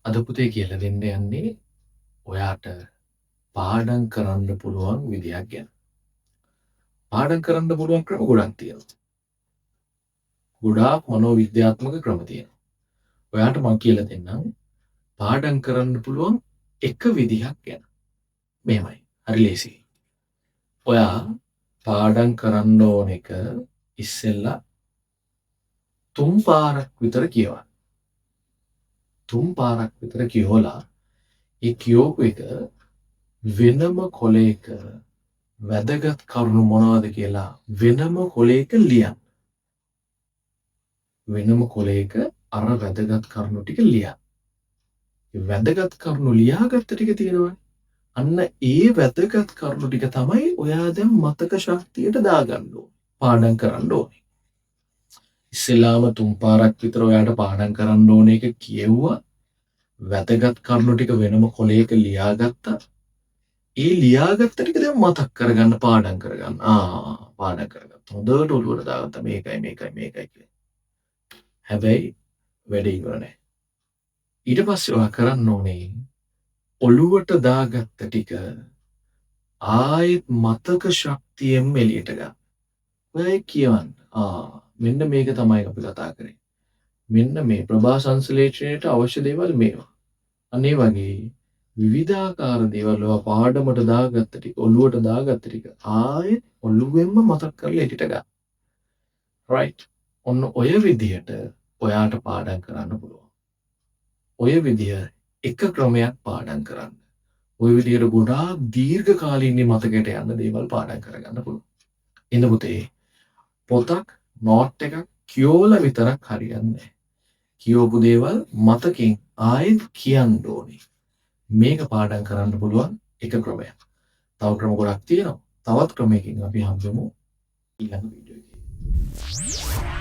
අද පුතේ කියලා දෙන්න යන්නේ ඔයාට පාඩම් කරන්න පුළුවන් විදියක් ගැන. පාඩම් කරන්න පුළුවන් ක්‍රම ගොඩක් තියෙනවා. ගොඩාක් මනෝවිද්‍යාත්මක ක්‍රම තියෙනවා. ඔයාට මම කියලා දෙන්නම් පාඩම් කරන්න පුළුවන් එක විදිහක් ගැන. මෙහෙමයි. හරි ලේසියි. ඔයා පාඩම් කරන්න ඕන එක ඉස්සෙල්ලා 3 පාරක් විතර කියවන්න. 3 පාරක් විතර කියවලා ඒ කියවපු එක වෙනම කොලයක වැදගත් කරුණු මොනවද කියලා වෙනම කොලයක ලියන්න. වෙනම කොලයක අර වැදගත් කරුණු ටික ලියන්න. ඒ වැදගත් කරුණු ලියාගත්ත ටික තියෙනවනේ. අන්න ඒ වැදගත් කරුණු ටික තමයි ඔයා දැන් මතක ශක්තියට දාගන්න ඕනේ. පාඩම් කරන්න ඕනේ. ඉස්සෙල්ලාම 3 පාරක් විතර ඔයාට පාඩම් කරන්න ඕන එක කියෙව්වා. වැදගත් කරුණු ටික වෙනම කොලයක ලියාගත්තා. ඒ ලියාගත්ත ටික දැන් මතක් කරගන්න පාඩම් කරගන්න. පාඩම් කරගත්තා. හොඳට ඔළුවට දාගත්තා මේකයි කියලා. හැබැයි වැඩේ ඉවර නෑ. ඊට පස්සේ ඔයා කරන්න ඕනේ ඔළුවට දාගත්ත ටික ආයෙත් මතක ශක්තියෙන් එළියට ගන්න. ඔයා කියවන්න. මෙන්න මේක තමයි අපි කතා කරේ. මෙන්න මේ ප්‍රභා සංශ්ලේෂණයට අවශ්‍ය දේවල් මේවා. අන්න ඒ වගේ විවිධාකාර දේවල් ඔයා පාඩමට දාගත්ත ටික ඔළුවට දාගත්ත ටික ආයෙත් ඔළුවෙන්ම මතක් කරලා එළියට ගන්න. right. ඔන්න ඔය විදිහට ඔයාට පාඩම් කරන්න පුළුවන්. ඔය විදිහ එක ක්‍රමයක් පාඩම් කරන්න. ඔය විදිහට ගොඩාක් දීර්ඝ කාලීන මතකයට යන දේවල් පාඩම් කරගන්න පුළුවන්. එන්න පුතේ පොතක් නෝට් එකක් කියවලා විතරක් හරියන්නේ නැහැ. කියවපු දේවල් මතකෙන් ආයෙත් කියන්න ඕනේ. මේක පාඩම් කරන්න පුළුවන් එක ක්‍රමයක්. තව ක්‍රම ගොඩක් තියෙනවා. තවත් ක්‍රමයකින් අපි හම්බෙමු ඊළඟ වීඩියෝ එකේ.